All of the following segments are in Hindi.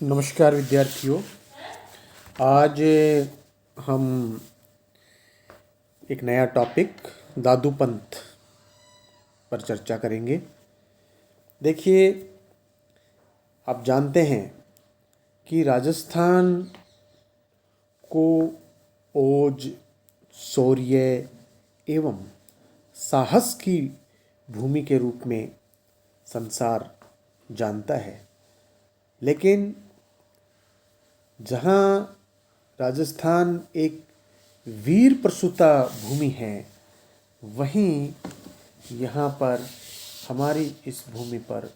नमस्कार विद्यार्थियों। आज हम एक नया टॉपिक दादू पंथ पर चर्चा करेंगे। देखिए, आप जानते हैं कि राजस्थान को ओज, शौर्य एवं साहस की भूमि के रूप में संसार जानता है। लेकिन जहाँ राजस्थान एक वीर प्रसूता भूमि है, वहीं यहाँ पर हमारी इस भूमि पर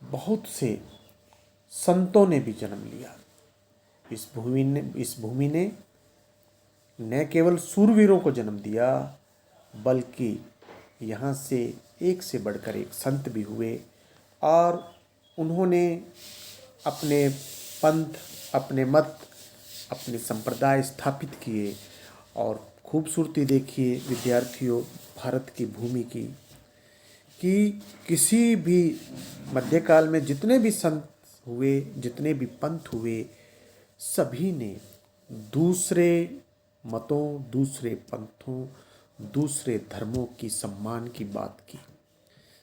बहुत से संतों ने भी जन्म लिया। इस भूमि ने न केवल सूरवीरों को जन्म दिया, बल्कि यहाँ से बढ़कर एक संत भी हुए और उन्होंने अपने पंथ, अपने मत, अपने संप्रदाय स्थापित किए। और खूबसूरती देखिए विद्यार्थियों भारत की भूमि की, कि किसी भी मध्यकाल में जितने भी संत हुए, जितने भी पंथ हुए, सभी ने दूसरे मतों, दूसरे पंथों, दूसरे धर्मों की सम्मान की बात की।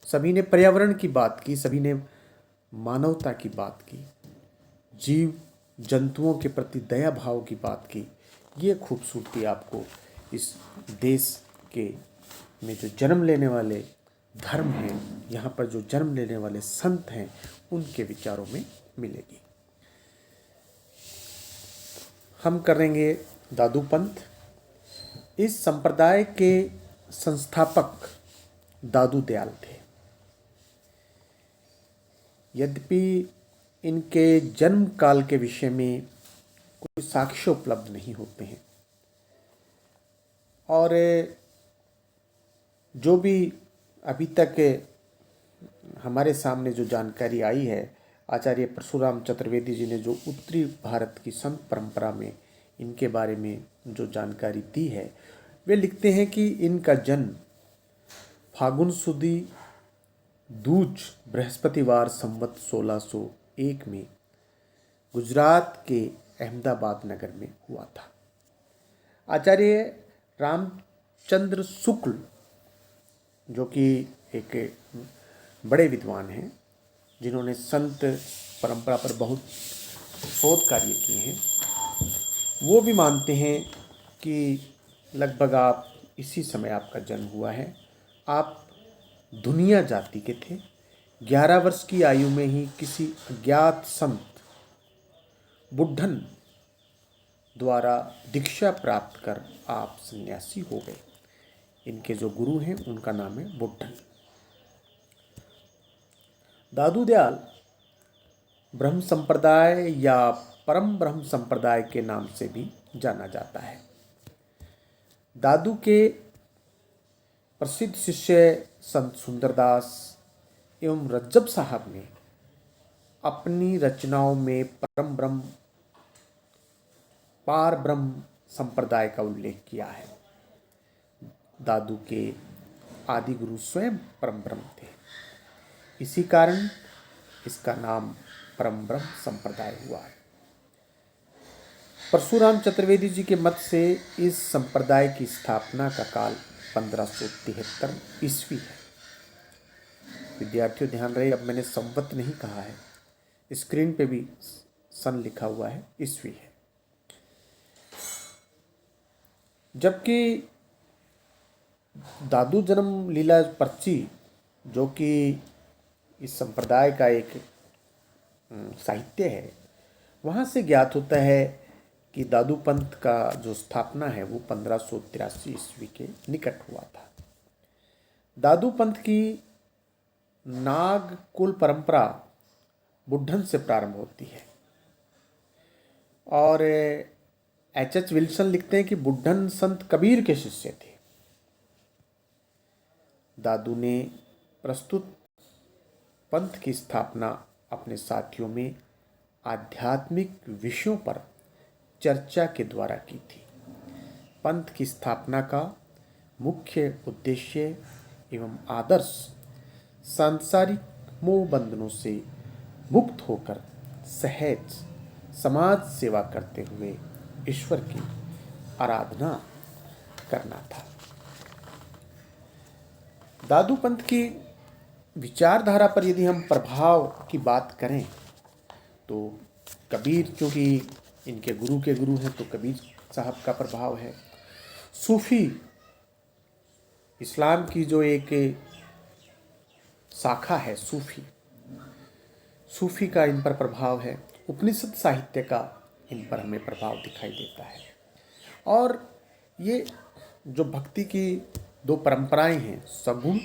सभी ने पर्यावरण की बात की, सभी ने मानवता की बात की, जीव जंतुओं के प्रति दया भाव की बात की। ये खूबसूरती आपको इस देश के में जो जन्म लेने वाले धर्म हैं, यहाँ पर जो जन्म लेने वाले संत हैं, उनके विचारों में मिलेगी। हम करेंगे दादू पंथ। इस संप्रदाय के संस्थापक दादू दयाल थे। यद्यपि इनके जन्म काल के विषय में कोई साक्ष्य उपलब्ध नहीं होते हैं, और जो भी अभी तक हमारे सामने जो जानकारी आई है, आचार्य परशुराम चतुर्वेदी जी ने जो उत्तरी भारत की संत परंपरा में इनके बारे में जो जानकारी दी है, वे लिखते हैं कि इनका जन्म फागुन सुदी दूज बृहस्पतिवार संवत 1601 में गुजरात के अहमदाबाद नगर में हुआ था। आचार्य रामचंद्र शुक्ल, जो कि एक बड़े विद्वान हैं, जिन्होंने संत परंपरा पर बहुत शोध कार्य किए हैं, वो भी मानते हैं कि लगभग आप इसी समय आपका जन्म हुआ है। आप दुनिया जाति के थे। 11 वर्ष की आयु में ही किसी अज्ञात संत बुड्ढन द्वारा दीक्षा प्राप्त कर आप सन्यासी हो गए। इनके जो गुरु हैं उनका नाम है बुड्ढन। दादू दयाल ब्रह्म संप्रदाय या परम ब्रह्म संप्रदाय के नाम से भी जाना जाता है। दादू के प्रसिद्ध शिष्य संत सुंदरदास एवं रज्जब साहब ने अपनी रचनाओं में पार ब्रह्म संप्रदाय का उल्लेख किया है। दादू के आदि गुरु स्वयं परम ब्रह्म थे। इसी कारण इसका नाम परम ब्रह्म संप्रदाय हुआ है। परशुराम चतुर्वेदी जी के मत से इस संप्रदाय की स्थापना का काल 1573 ईस्वी है। विद्यार्थियों ध्यान रहे, अब मैंने संवत नहीं कहा है, स्क्रीन पे भी सन लिखा हुआ है, ईस्वी है। जबकि दादू जन्म लीला पर्ची, जो कि इस संप्रदाय का एक साहित्य है, वहाँ से ज्ञात होता है कि दादू पंथ का जो स्थापना है वो 1583 ईस्वी के निकट हुआ था। दादू पंथ की नाग कुल परंपरा बुड्ढन से प्रारंभ होती है, और एच विल्सन लिखते हैं कि बुड्ढन संत कबीर के शिष्य थे। दादू ने प्रस्तुत पंथ की स्थापना अपने साथियों में आध्यात्मिक विषयों पर चर्चा के द्वारा की थी। पंथ की स्थापना का मुख्य उद्देश्य एवं आदर्श सांसारिक मोह बंधनों से मुक्त होकर सहज समाज सेवा करते हुए ईश्वर की आराधना करना था। दादू पंथ की विचारधारा पर यदि हम प्रभाव की बात करें तो कबीर, क्योंकि इनके गुरु के गुरु हैं, तो कबीर साहब का प्रभाव है। सूफी इस्लाम की जो एक शाखा है, सूफी का इन पर प्रभाव है। उपनिषद साहित्य का इन पर हमें प्रभाव दिखाई देता है। और ये जो भक्ति की दो परंपराएं हैं, सगुण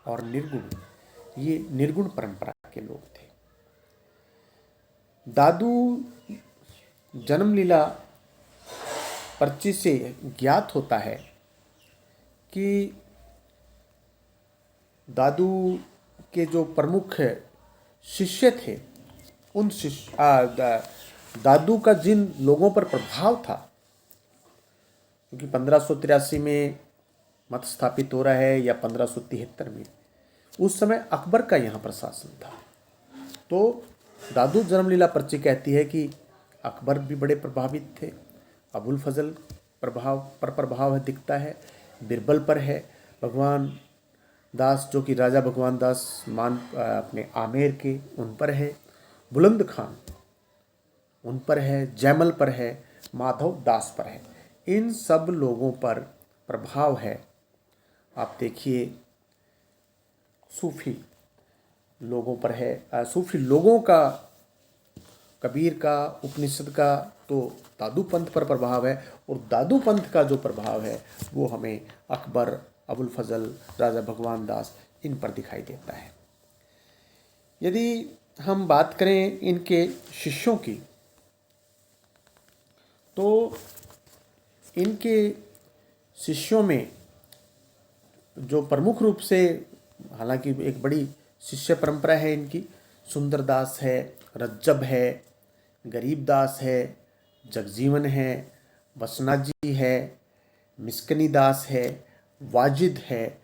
और निर्गुण, ये निर्गुण परंपरा के लोग थे। दादू जन्मलीला पर्ची से ज्ञात होता है कि दादू के जो प्रमुख शिष्य थे, उन दादू का जिन लोगों पर प्रभाव था, क्योंकि 1583 में मत स्थापित हो रहा है या 1573 में, उस समय अकबर का यहाँ प्रशासन था। तो दादू जन्मलीला पर्ची कहती है कि अकबर भी बड़े प्रभावित थे। अबुल फजल प्रभाव है, दिखता है। बिरबल पर है, भगवान दास जो कि राजा भगवान दास अपने आमेर के, उन पर है। बुलंद खान उन पर है, जयमल पर है, माधव दास पर है। इन सब लोगों पर प्रभाव है। आप देखिए सूफी लोगों पर है, सूफी लोगों का, कबीर का, उपनिषद का, तो दादू पंथ पर प्रभाव है। और दादू पंथ का जो प्रभाव है वो हमें अकबर, अबुल फजल, राजा भगवान दास, इन पर दिखाई देता है। यदि हम बात करें इनके शिष्यों की, तो इनके शिष्यों में जो प्रमुख रूप से, हालांकि एक बड़ी शिष्य परंपरा है इनकी, सुंदरदास है, रज्जब है, गरीबदास है, जगजीवन है, बसनाजी है, मिस्कनी दास है, वाजिद है,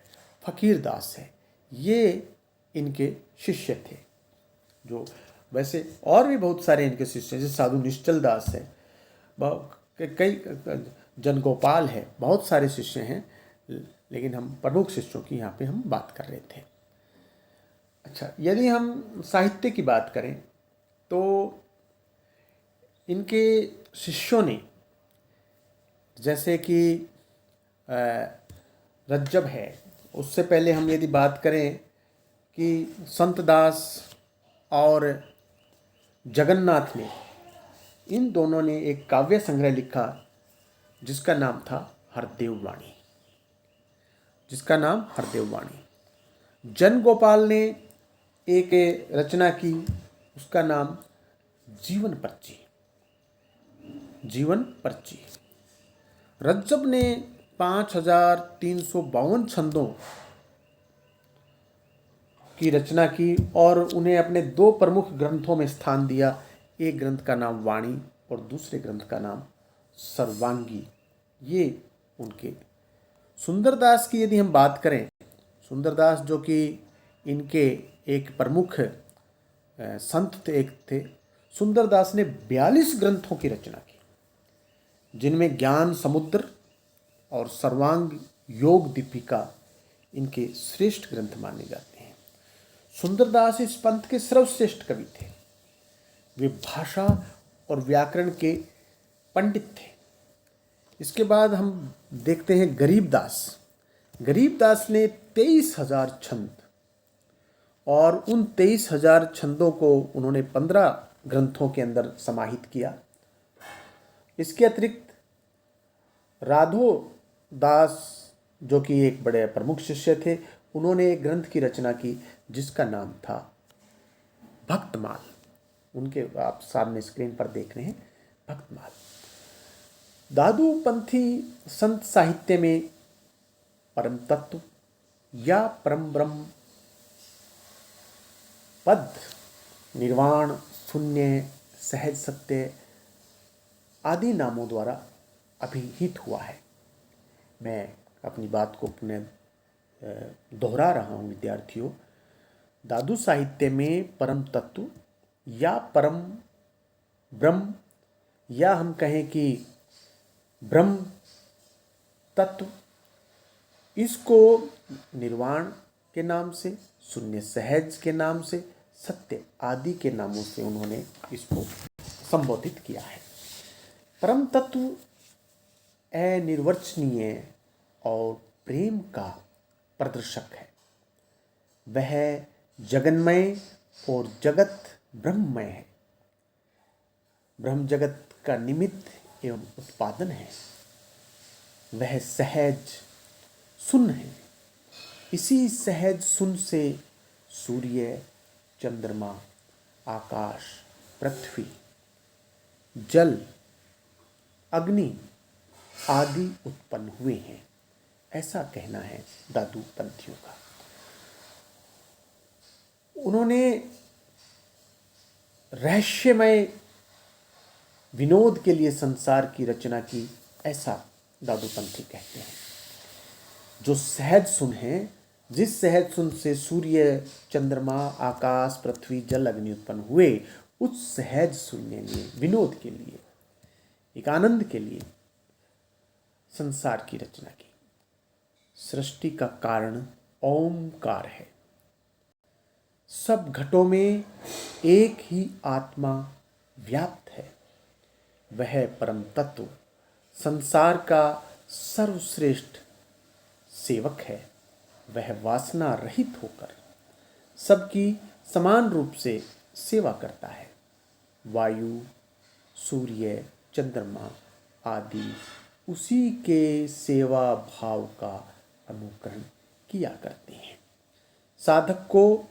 फकीर दास है। ये इनके शिष्य थे। जो वैसे और भी बहुत सारे इनके शिष्य हैं, जैसे साधु निश्चल दास है, कई जनगोपाल है, बहुत सारे शिष्य हैं, लेकिन हम प्रमुख शिष्यों की यहाँ पे हम बात कर रहे थे। अच्छा, यदि हम साहित्य की बात करें तो इनके शिष्यों ने, जैसे कि रज्जब है, उससे पहले हम यदि बात करें कि संत दास और जगन्नाथ ने, इन दोनों ने एक काव्य संग्रह लिखा जिसका नाम था हरदेव वाणी। जन गोपाल ने एक रचना की, उसका नाम जीवन पर्ची। रज्जब ने 5352 छंदों की रचना की और उन्हें अपने दो प्रमुख ग्रंथों में स्थान दिया। एक ग्रंथ का नाम वाणी और दूसरे ग्रंथ का नाम सर्वांगी। ये उनके। सुंदरदास की यदि हम बात करें, सुंदरदास जो कि इनके एक प्रमुख संत थे। सुंदरदास ने 42 ग्रंथों की रचना की, जिनमें ज्ञान समुद्र और सर्वांग योग दीपिका इनके श्रेष्ठ ग्रंथ माने जाते हैं। सुंदरदास इस पंथ के सर्वश्रेष्ठ कवि थे। वे भाषा और व्याकरण के पंडित थे। इसके बाद हम देखते हैं गरीबदास ने 23,000 छंद, और उन 23,000 छंदों को उन्होंने 15 ग्रंथों के अंदर समाहित किया। इसके अतिरिक्त राधो दास जो कि एक बड़े प्रमुख शिष्य थे, उन्होंने एक ग्रंथ की रचना की जिसका नाम था भक्तमाल। उनके आप सामने स्क्रीन पर देख रहे हैं, भक्तमाल। दादू पंथी संत साहित्य में परम तत्व या परम ब्रह्म, पद, निर्वाण, शून्य, सहज सत्य आदि नामों द्वारा अभिहित हुआ है। मैं अपनी बात को पुनः दोहरा रहा हूँ विद्यार्थियों। दादू साहित्य में परम तत्व या परम ब्रह्म, या हम कहें कि ब्रह्म तत्व, इसको निर्वाण के नाम से, शून्य सहज के नाम से, सत्य आदि के नामों से उन्होंने इसको संबोधित किया है। परम तत्व अनिर्वचनीय और प्रेम का प्रदर्शक है। वह जगन्मय और जगत ब्रह्ममय है। ब्रह्म जगत का निमित्त एवं उत्पादन है। वह सहज सुन है। इसी सहज सुन से सूर्य, चंद्रमा, आकाश, पृथ्वी, जल, अग्नि आदि उत्पन्न हुए हैं, ऐसा कहना है दादू पंथियों का। उन्होंने रहस्यमय विनोद के लिए संसार की रचना की, ऐसा दादू पंथी कहते हैं। जो सहज सुन है, जिस सहज सुन से सूर्य, चंद्रमा, आकाश, पृथ्वी, जल, अग्नि उत्पन्न हुए, उस सहज सुनने लिए, विनोद के लिए, एक आनंद के लिए संसार की रचना की। सृष्टि का कारण ओमकार है। सब घटों में एक ही आत्मा व्याप्त है। वह परम तत्व संसार का सर्वश्रेष्ठ सेवक है। वह वासना रहित होकर सबकी समान रूप से सेवा करता है। वायु, सूर्य, चंद्रमा आदि उसी के सेवा भाव का अनुकरण किया करते हैं। साधक को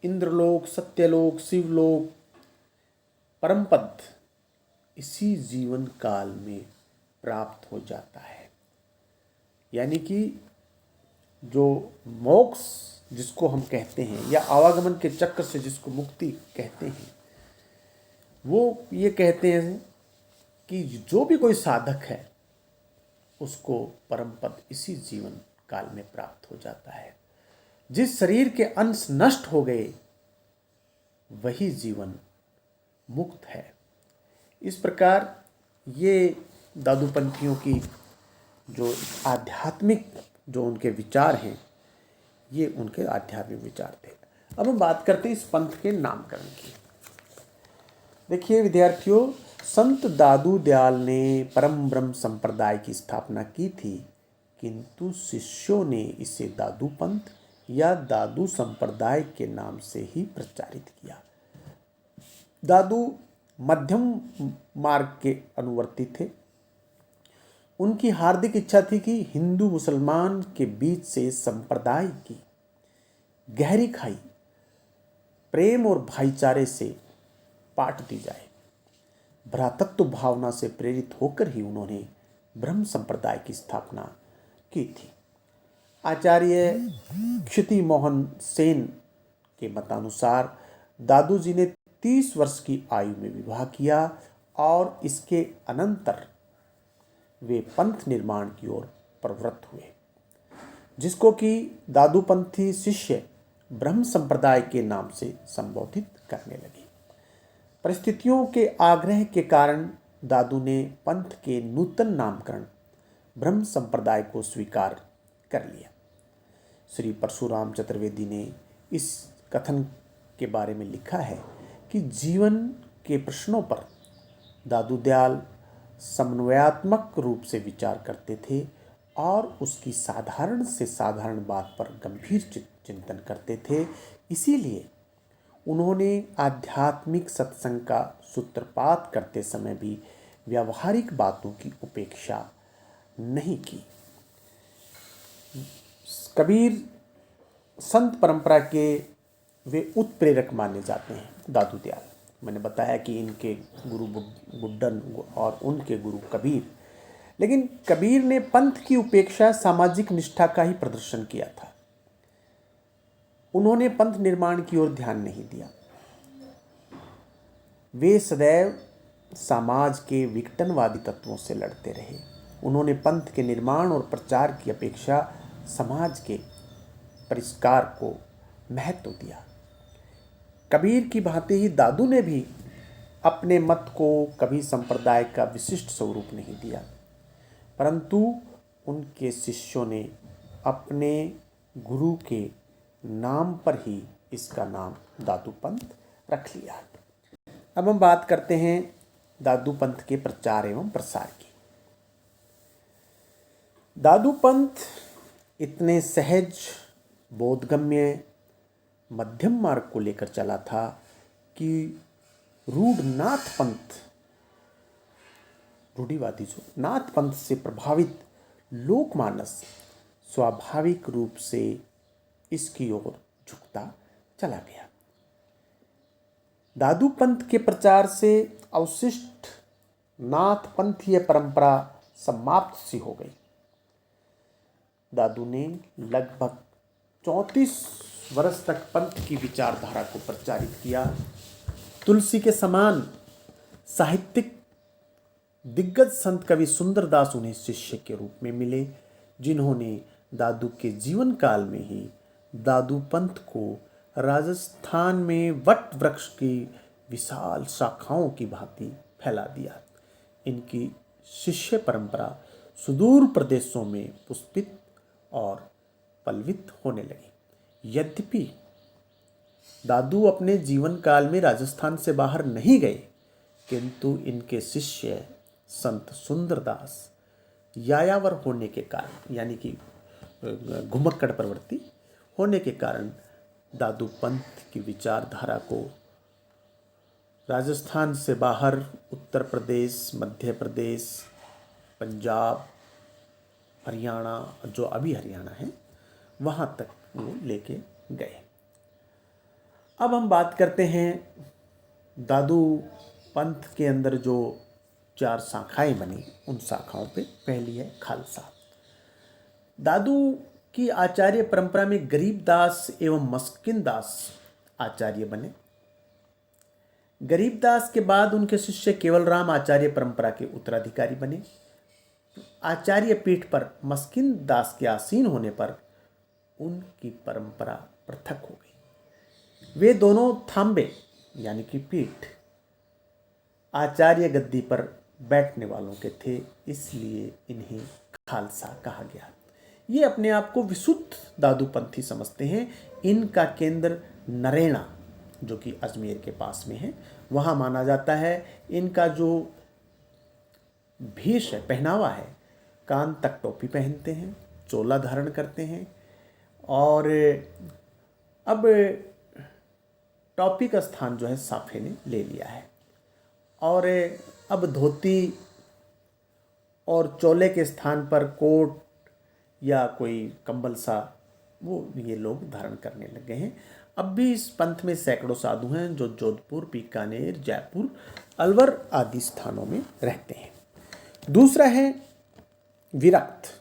इंद्रलोक, सत्यलोक, शिवलोक, परमपद इसी जीवन काल में प्राप्त हो जाता है। यानी कि जो मोक्ष जिसको हम कहते हैं, या आवागमन के चक्र से जिसको मुक्ति कहते हैं, वो ये कहते हैं कि जो भी कोई साधक है उसको परम पद इसी जीवन काल में प्राप्त हो जाता है। जिस शरीर के अंश नष्ट हो गए वही जीवन मुक्त है। इस प्रकार ये दादूपंथियों की जो आध्यात्मिक जो उनके विचार हैं, ये उनके आध्यात्मिक विचार थे। अब हम बात करते हैं इस पंथ के नामकरण की। देखिए विद्यार्थियों, संत दादू दयाल ने परम ब्रह्म संप्रदाय की स्थापना की थी, किंतु शिष्यों ने इसे दादू पंथ या दादू संप्रदाय के नाम से ही प्रचारित किया। दादू मध्यम मार्ग के अनुवर्ती थे। उनकी हार्दिक इच्छा थी कि हिंदू मुसलमान के बीच से संप्रदाय की गहरी खाई प्रेम और भाईचारे से पाट दी जाए। भ्रातृत्व भावना से प्रेरित होकर ही उन्होंने ब्रह्म संप्रदाय की स्थापना की थी। आचार्य क्षिति मोहन सेन के मतानुसार दादू जी ने 30 वर्ष की आयु में विवाह किया और इसके अनंतर वे पंथ निर्माण की ओर प्रवृत्त हुए, जिसको कि दादूपंथी शिष्य ब्रह्म संप्रदाय के नाम से संबोधित करने लगे। परिस्थितियों के आग्रह के कारण दादू ने पंथ के नूतन नामकरण ब्रह्म संप्रदाय को स्वीकार कर लिया। श्री परशुराम चतुर्वेदी ने इस कथन के बारे में लिखा है कि जीवन के प्रश्नों पर दादू दयाल समन्वयात्मक रूप से विचार करते थे और उसकी साधारण से साधारण बात पर गंभीर चिंतन करते थे। इसीलिए उन्होंने आध्यात्मिक सत्संग का सूत्रपात करते समय भी व्यावहारिक बातों की उपेक्षा नहीं की। कबीर संत परंपरा के वे उत्प्रेरक माने जाते हैं दादू दयाल। मैंने बताया कि इनके गुरु बुड्ढन और उनके गुरु कबीर। लेकिन कबीर ने पंथ की उपेक्षा सामाजिक निष्ठा का ही प्रदर्शन किया था। उन्होंने पंथ निर्माण की ओर ध्यान नहीं दिया। वे सदैव समाज के विघटनवादी तत्वों से लड़ते रहे। उन्होंने पंथ के निर्माण और प्रचार की अपेक्षा समाज के परिष्कार को महत्व दिया। कबीर की भांति ही दादू ने भी अपने मत को कभी संप्रदाय का विशिष्ट स्वरूप नहीं दिया, परंतु उनके शिष्यों ने अपने गुरु के नाम पर ही इसका नाम दादू पंथ रख लिया। अब हम बात करते हैं दादू पंथ के प्रचार एवं प्रसार की। दादू पंथ इतने सहज, बोधगम्य, मध्यम मार्ग को लेकर चला था कि रूढ़ नाथ पंथ, रूढ़िवादी जो नाथ पंथ से प्रभावित लोकमानस स्वाभाविक रूप से इसकी ओर झुकता चला गया। दादू पंथ के प्रचार से अवशिष्ट नाथ पंथीय परंपरा समाप्त सी हो गई। दादू ने लगभग 34 वर्ष तक पंथ की विचारधारा को प्रचारित किया। तुलसी के समान साहित्यिक दिग्गज संत कवि सुंदरदास उन्हें शिष्य के रूप में मिले, जिन्होंने दादू के जीवन काल में ही दादू पंथ को राजस्थान में वट वृक्ष की विशाल शाखाओं की भांति फैला दिया। इनकी शिष्य परंपरा सुदूर प्रदेशों में पुष्पित और पल्वित होने लगी। यद्यपि दादू अपने जीवन काल में राजस्थान से बाहर नहीं गए, किंतु इनके शिष्य संत सुंदरदास यायावर होने के कारण, यानी कि घुमक्कड़ प्रवृत्ति होने के कारण, दादू पंथ की विचारधारा को राजस्थान से बाहर उत्तर प्रदेश, मध्य प्रदेश, पंजाब, हरियाणा, जो अभी हरियाणा है, वहाँ तक वो लेके गए। अब हम बात करते हैं दादू पंथ के अंदर जो 4 शाखाएं बनी, उन शाखाओं पे। पहली है खालसा। दादू की आचार्य परंपरा में गरीबदास एवं मस्किनदास आचार्य बने। गरीबदास के बाद उनके शिष्य केवलराम आचार्य परंपरा के उत्तराधिकारी बने। आचार्य पीठ पर मस्किनदास के आसीन होने पर उनकी परंपरा पृथक हो गई। वे दोनों थांबे यानी कि पीठ आचार्य गद्दी पर बैठने वालों के थे, इसलिए इन्हें खालसा कहा गया। ये अपने आप को विशुद्ध दादूपंथी समझते हैं। इनका केंद्र नरेना, जो कि अजमेर के पास में है, वहाँ माना जाता है। इनका जो भेष है, पहनावा है, कान तक टोपी पहनते हैं, चोला धारण करते हैं, और अब टोपी का स्थान जो है साफे ने ले लिया है, और अब धोती और चोले के स्थान पर कोट या कोई कंबल सा वो ये लोग धारण करने लगे हैं। अब भी इस पंथ में सैकड़ों साधु हैं जो जोधपुर, बीकानेर, जयपुर, अलवर आदि स्थानों में रहते हैं। दूसरा है विरक्त।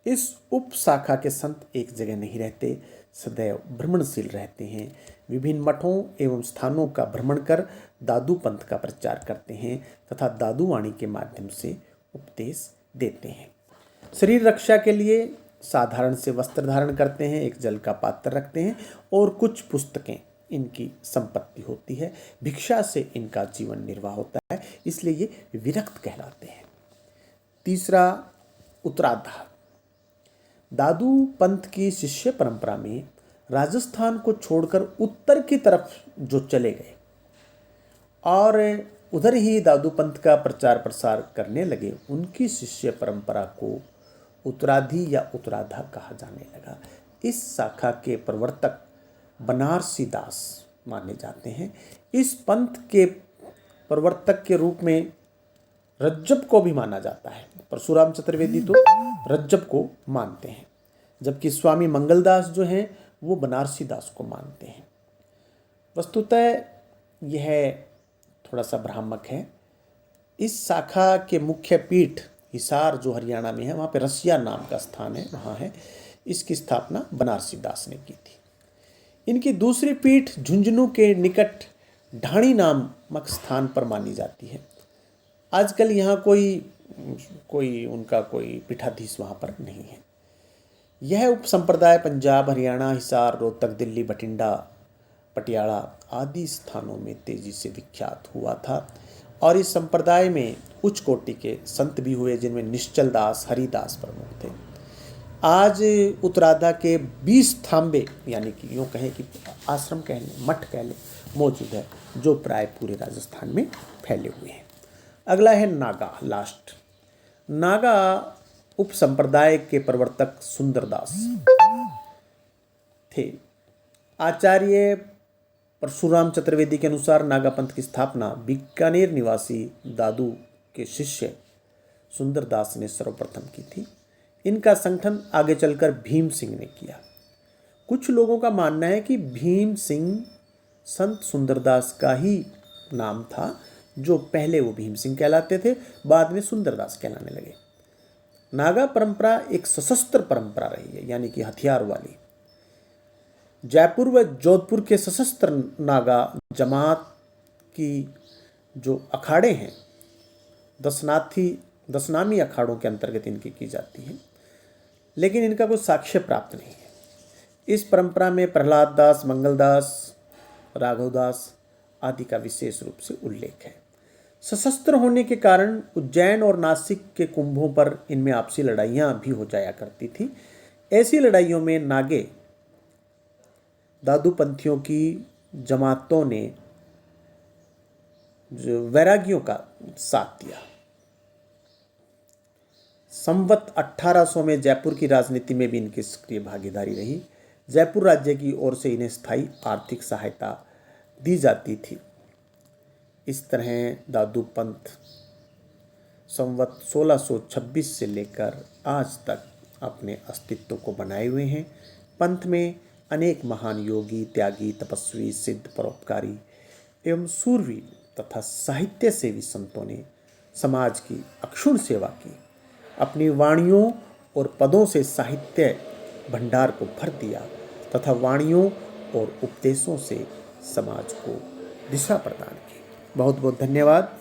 इस उप शाखा के संत एक जगह नहीं रहते, सदैव भ्रमणशील रहते हैं। विभिन्न मठों एवं स्थानों का भ्रमण कर दादू पंथ का प्रचार करते हैं तथा दादू वाणी के माध्यम से उपदेश देते हैं। शरीर रक्षा के लिए साधारण से वस्त्र धारण करते हैं, एक जल का पात्र रखते हैं और कुछ पुस्तकें इनकी संपत्ति होती है। भिक्षा से इनका जीवन निर्वाह होता है, इसलिए ये विरक्त कहलाते हैं। तीसरा उत्तराधार। दादू पंथ की शिष्य परंपरा में राजस्थान को छोड़कर उत्तर की तरफ जो चले गए और उधर ही दादू पंथ का प्रचार प्रसार करने लगे, उनकी शिष्य परंपरा को उत्तराधि या उत्तराधा कहा जाने लगा। इस शाखा के प्रवर्तक बनारसी दास माने जाते हैं। इस पंथ के प्रवर्तक के रूप में रज्जब को भी माना जाता है। परशुराम चतुर्वेदी तो रज्जब को मानते हैं, जबकि स्वामी मंगलदास जो हैं वो बनारसी दास को मानते हैं। वस्तुतः यह थोड़ा सा भ्रामक है। इस शाखा के मुख्य पीठ हिसार जो हरियाणा में है, वहाँ पे रसिया नाम का स्थान है, वहाँ है। इसकी स्थापना बनारसी दास ने की थी। इनकी दूसरी पीठ झुंझुनू के निकट ढाणी नामक स्थान पर मानी जाती है। आजकल यहाँ कोई उनका कोई पीठाधीश वहाँ पर नहीं है। यह उपसंप्रदाय पंजाब, हरियाणा, हिसार, रोहतक, दिल्ली, बठिंडा पटियाला आदि स्थानों में तेजी से विख्यात हुआ था और इस संप्रदाय में उच्च कोटि के संत भी हुए, जिनमें निश्चल दास, हरिदास प्रमुख थे। आज उत्तराधा के 20 थांबे, यानी कि यूँ कहें कि आश्रम कह लें, मठ कह लें, मौजूद है, जो प्राय पूरे राजस्थान में फैले हुए हैं। अगला है नागा, लास्ट। नागा उप संप्रदाय के प्रवर्तक सुंदरदास थे। आचार्य परशुराम चतुर्वेदी के अनुसार नागा पंथ की स्थापना बीकानेर निवासी दादू के शिष्य सुंदरदास ने सर्वप्रथम की थी। इनका संगठन आगे चलकर भीम सिंह ने किया। कुछ लोगों का मानना है कि भीम सिंह संत सुंदरदास का ही नाम था, जो पहले वो भीम सिंह कहलाते थे, बाद में सुंदरदास कहलाने लगे। नागा परंपरा एक सशस्त्र परंपरा रही है, यानी कि हथियार वाली। जयपुर व जोधपुर के सशस्त्र नागा जमात की जो अखाड़े हैं, दशनामी अखाड़ों के अंतर्गत इनकी की जाती है, लेकिन इनका कोई साक्ष्य प्राप्त नहीं है। इस परंपरा में प्रहलाद दास, मंगलदास, राघवदास आदि का विशेष रूप से उल्लेख है। सशस्त्र होने के कारण उज्जैन और नासिक के कुंभों पर इनमें आपसी लड़ाइयाँ भी हो जाया करती थी। ऐसी लड़ाइयों में नागे दादूपंथियों की जमातों ने जो वैरागियों का साथ दिया। संवत 1800 में जयपुर की राजनीति में भी इनकी सक्रिय भागीदारी रही। जयपुर राज्य की ओर से इन्हें स्थायी आर्थिक सहायता दी जाती थी। इस तरह दादू पंथ संवत 1626 से लेकर आज तक अपने अस्तित्व को बनाए हुए हैं। पंथ में अनेक महान योगी, त्यागी, तपस्वी, सिद्ध, परोपकारी एवं सूरवीर तथा साहित्य सेवी संतों ने समाज की अक्षुण्ण सेवा की। अपनी वाणियों और पदों से साहित्य भंडार को भर दिया तथा वाणियों और उपदेशों से समाज को दिशा प्रदान की। बहुत बहुत धन्यवाद।